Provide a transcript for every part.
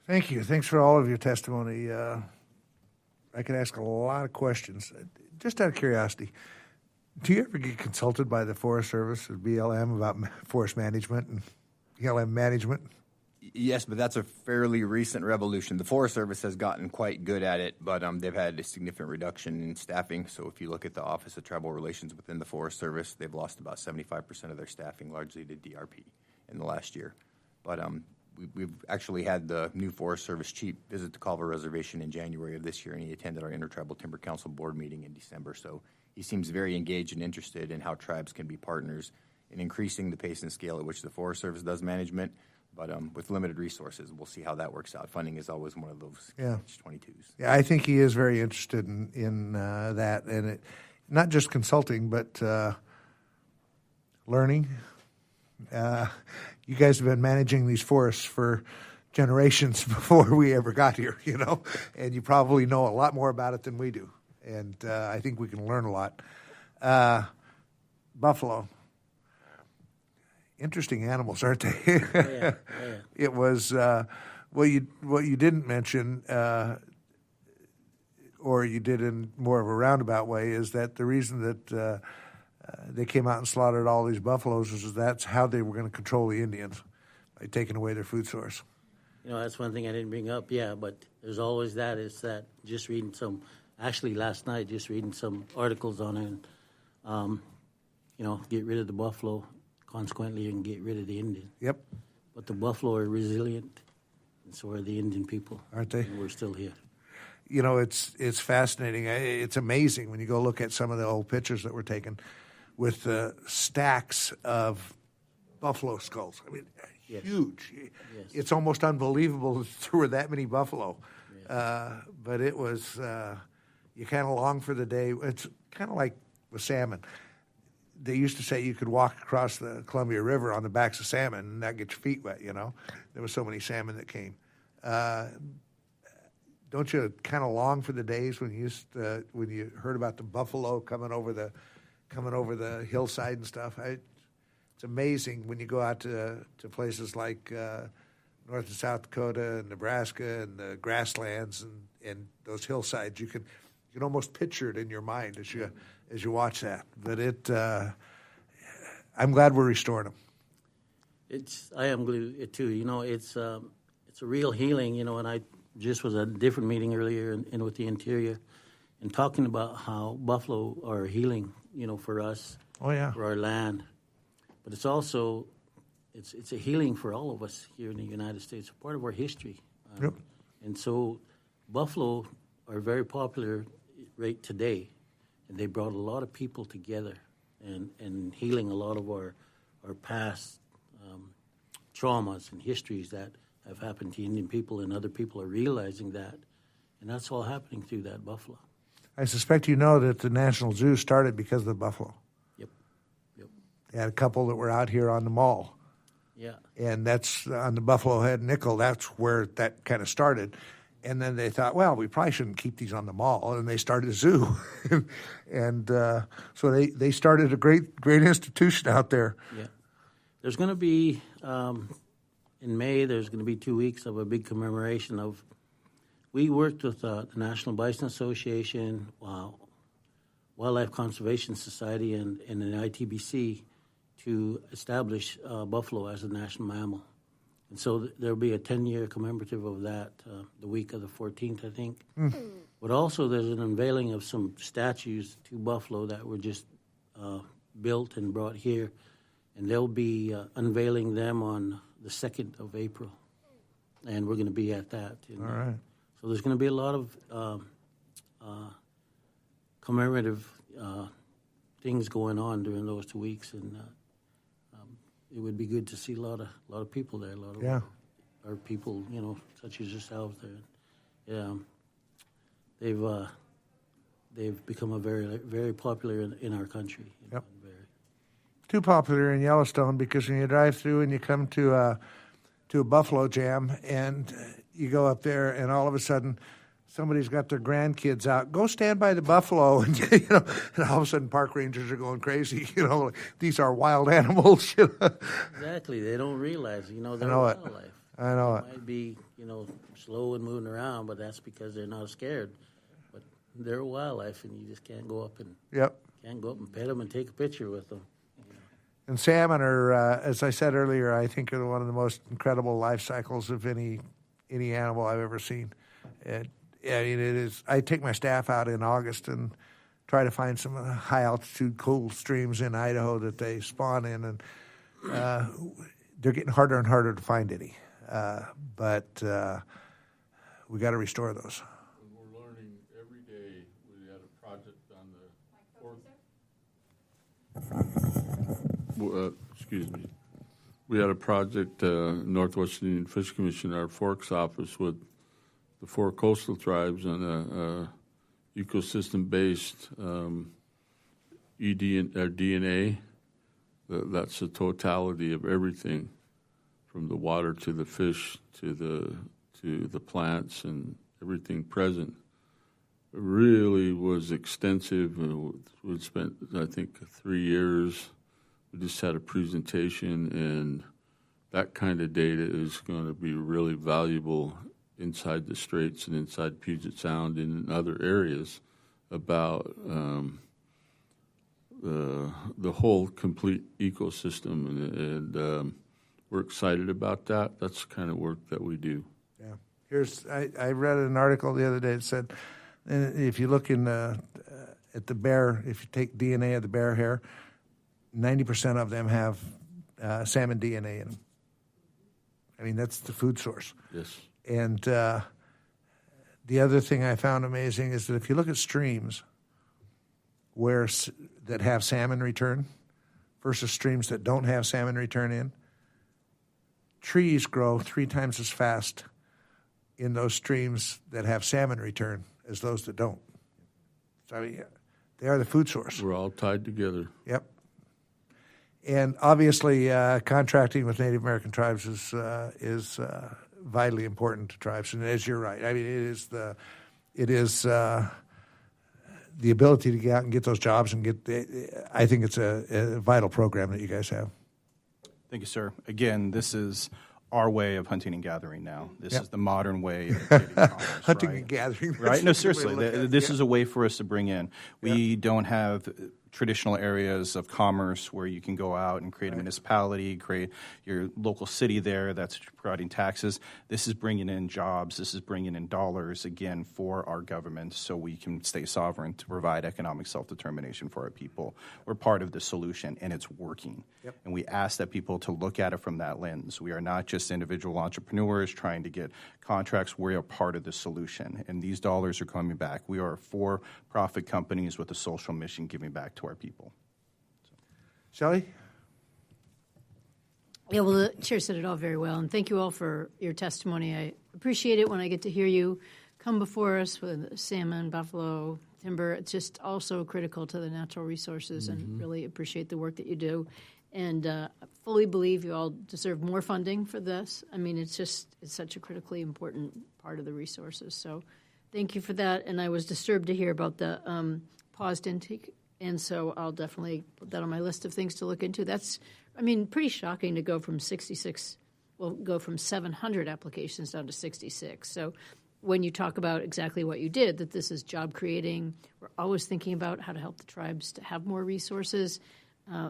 Thank you. Thanks for all of your testimony. I could ask a lot of questions. Just out of curiosity, do you ever get consulted by the Forest Service or BLM about forest management and BLM management? Yes, but that's a fairly recent revolution. The Forest Service has gotten quite good at it, but they've had a significant reduction in staffing. So if you look at the Office of Tribal Relations within the Forest Service, they've lost about 75% of their staffing, largely to DRP in the last year. But we've actually had the new Forest Service chief visit the Colville Reservation in January of this year, and he attended our Intertribal Timber Council board meeting in December. So he seems very engaged and interested in how tribes can be partners in increasing the pace and scale at which the Forest Service does management. But with limited resources, we'll see how that works out. Funding is always one of those catch-22s. Yeah, I think he is very interested in that, and not just consulting, but learning. You guys have been managing these forests for generations before we ever got here, and you probably know a lot more about it than we do. And I think we can learn a lot. Buffalo. Interesting animals, aren't they? Yeah. It was what you didn't mention, or you did in more of a roundabout way, is that the reason that they came out and slaughtered all these buffaloes is that's how they were going to control the Indians, by taking away their food source. That's one thing I didn't bring up. Yeah, but there's always that. It's that just reading last night, just reading some articles on it. Get rid of the buffalo. Consequently, you can get rid of the Indian. Yep. But the buffalo are resilient, and so are the Indian people. Aren't they? And we're still here. It's fascinating. It's amazing when you go look at some of the old pictures that were taken with stacks of buffalo skulls. I mean, yes. Huge. Yes. It's almost unbelievable that there were that many buffalo. Yes. But it was, you kind of long for the day. It's kind of like with salmon. They used to say you could walk across the Columbia River on the backs of salmon and not get your feet wet, There were so many salmon that came. Don't you kind of long for the days when you heard about the buffalo coming over the hillside and stuff? It's amazing when you go out to places like North and South Dakota and Nebraska and the grasslands and those hillsides. You can almost picture it in your mind as you watch that. But I'm glad we're restoring them. I am glad too. It's a real healing. And I just was at a different meeting earlier with the Interior, and talking about how buffalo are healing. For us. Oh yeah. For our land, but it's also it's a healing for all of us here in the United States. A part of our history. Yep. And so, buffalo are very popular right today. And they brought a lot of people together and healing a lot of our past traumas and histories that have happened to Indian people, and other people are realizing that. And that's all happening through that buffalo. I suspect you know that the National Zoo started because of the buffalo. Yep. They had a couple that were out here on the mall. Yeah. And that's on the Buffalo Head Nickel. That's where that kind of started. And then they thought, well, we probably shouldn't keep these on the mall, and they started a zoo, and so they started a great institution out there. Yeah, there's going to be in May. There's going to be 2 weeks of a big commemoration of. We worked with the National Bison Association, Wildlife Conservation Society, and the ITBC to establish buffalo as a national mammal. And so there'll be a 10-year commemorative of that the week of the 14th, I think. But also there's an unveiling of some statues to buffalo that were just built and brought here. And they'll be unveiling them on the 2nd of April. And we're going to be at that. All right. So there's going to be a lot of commemorative things going on during those 2 weeks. And it would be good to see a lot of people there, a lot of our people, such as yourselves there. Yeah, they've become a very, very popular in our country. Yep. Too popular in Yellowstone, because when you drive through and you come to a buffalo jam and you go up there and all of a sudden somebody's got their grandkids out. Go stand by the buffalo, and and all of a sudden park rangers are going crazy. These are wild animals. Exactly, they don't realize. They're I know wildlife. I know it. Might be slow and moving around, but that's because they're not scared. But they're wildlife, and you just can't go up and pet them and take a picture with them. And salmon are, as I said earlier, I think are one of the most incredible life cycles of any animal I've ever seen. And it is. I take my staff out in August and try to find some high altitude cool streams in Idaho that they spawn in, and they're getting harder and harder to find any. But we got to restore those. We're learning every day. We had a project on the excuse me. We had a project, Northwestern Indian Fish Commission, our Forks office, with the 4 coastal tribes on a ecosystem-based DNA. That's the totality of everything, from the water to the fish to the plants and everything present. It really was extensive. We spent, I think, 3 years. We just had a presentation, and that kind of data is going to be really valuable inside the Straits and inside Puget Sound and in other areas about the whole complete ecosystem, and we're excited about that. That's the kind of work that we do. Yeah. I read an article the other day that said, if you look at the bear, if you take DNA of the bear hair, 90% of them have salmon DNA in them. I mean, that's the food source. Yes. And the other thing I found amazing is that if you look at streams that have salmon return versus streams that don't have salmon return in, trees grow 3 times as fast in those streams that have salmon return as those that don't. So, I mean, they are the food source. We're all tied together. Yep. And obviously, contracting with Native American tribes is vitally important to tribes. And as you're right, I mean, it is the ability to get out and get those jobs and I think it's a vital program that you guys have. Thank you, sir. Again, this is our way of hunting and gathering now. This is the modern way of creating commerce. Hunting right? and gathering. Right? No, seriously. This is a way for us to bring in. We don't have traditional areas of commerce where you can go out and create a municipality, create your local city there that's providing taxes. This is bringing in jobs. This is bringing in dollars, again, for our government so we can stay sovereign to provide economic self-determination for our people. We're part of the solution, and it's working. Yep. And we ask that people to look at it from that lens. We are not just individual entrepreneurs trying to get contracts. We are part of the solution, and these dollars are coming back. We are for-profit companies with a social mission giving back to our people. Shelley? Yeah, well, the chair said it all very well, and thank you all for your testimony. I appreciate it when I get to hear you come before us with salmon, buffalo, timber. It's just also critical to the natural resources, and really appreciate the work that you do. And I fully believe you all deserve more funding for this. I mean, it's such a critically important part of the resources. So thank you for that. And I was disturbed to hear about the paused intake, and so I'll definitely put that on my list of things to look into. That's, I mean, pretty shocking to go from 700 applications down to 66. So when you talk about exactly what you did, that this is job creating, we're always thinking about how to help the tribes to have more resources.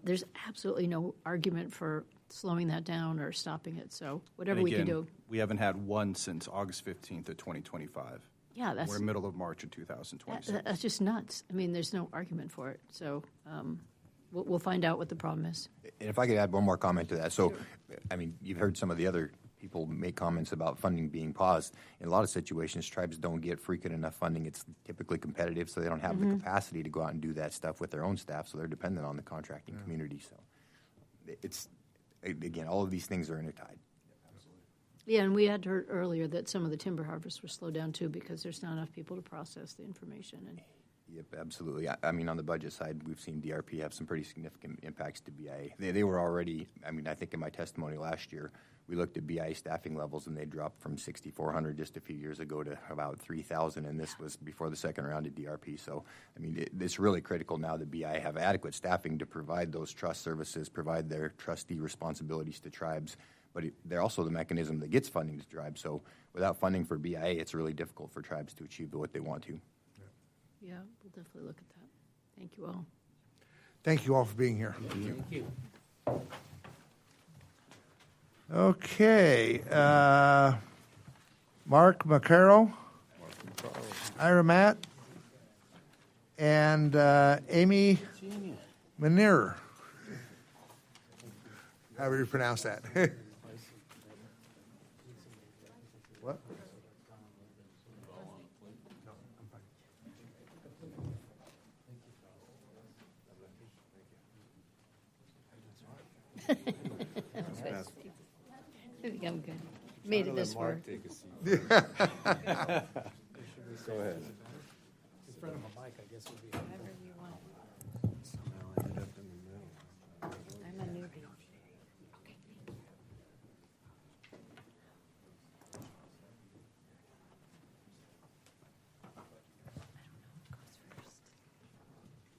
There's absolutely no argument for slowing that down or stopping it. So whatever we can do. We haven't had one since August 15th of 2025. Yeah, we're in the middle of March of 2026. That's just nuts. I mean, there's no argument for it. So we'll find out what the problem is. And if I could add one more comment to that. So, I mean, you've heard some of the other people make comments about funding being paused. In a lot of situations, tribes don't get frequent enough funding. It's typically competitive, so they don't have the capacity to go out and do that stuff with their own staff, so they're dependent on the contracting community. So it's, again, all of these things are intertied. Yeah, and we had heard earlier that some of the timber harvests were slowed down, too, because there's not enough people to process the information. And Yep, absolutely. I mean, on the budget side, we've seen DRP have some pretty significant impacts to BIA. They were already, I mean, I think in my testimony last year, we looked at BIA staffing levels, and they dropped from 6,400 just a few years ago to about 3,000, and this was before the second round of DRP. So, I mean, it's really critical now that BIA have adequate staffing to provide those trust services, provide their trustee responsibilities to tribes, but they're also the mechanism that gets funding to tribes. So without funding for BIA, it's really difficult for tribes to achieve what they want to. Yeah, we'll definitely look at that. Thank you all. Thank you all for being here. Thank you. Okay. Mark Macaro, Ira Matt, and Amy Manir. However you pronounce that. What? I think I'm good. Made it this far. Take a seat. Go ahead. In front of a mic, I guess would be. Whatever you want. Somehow ended up in the middle. I'm a newbie.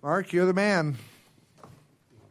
Mark, you're the man.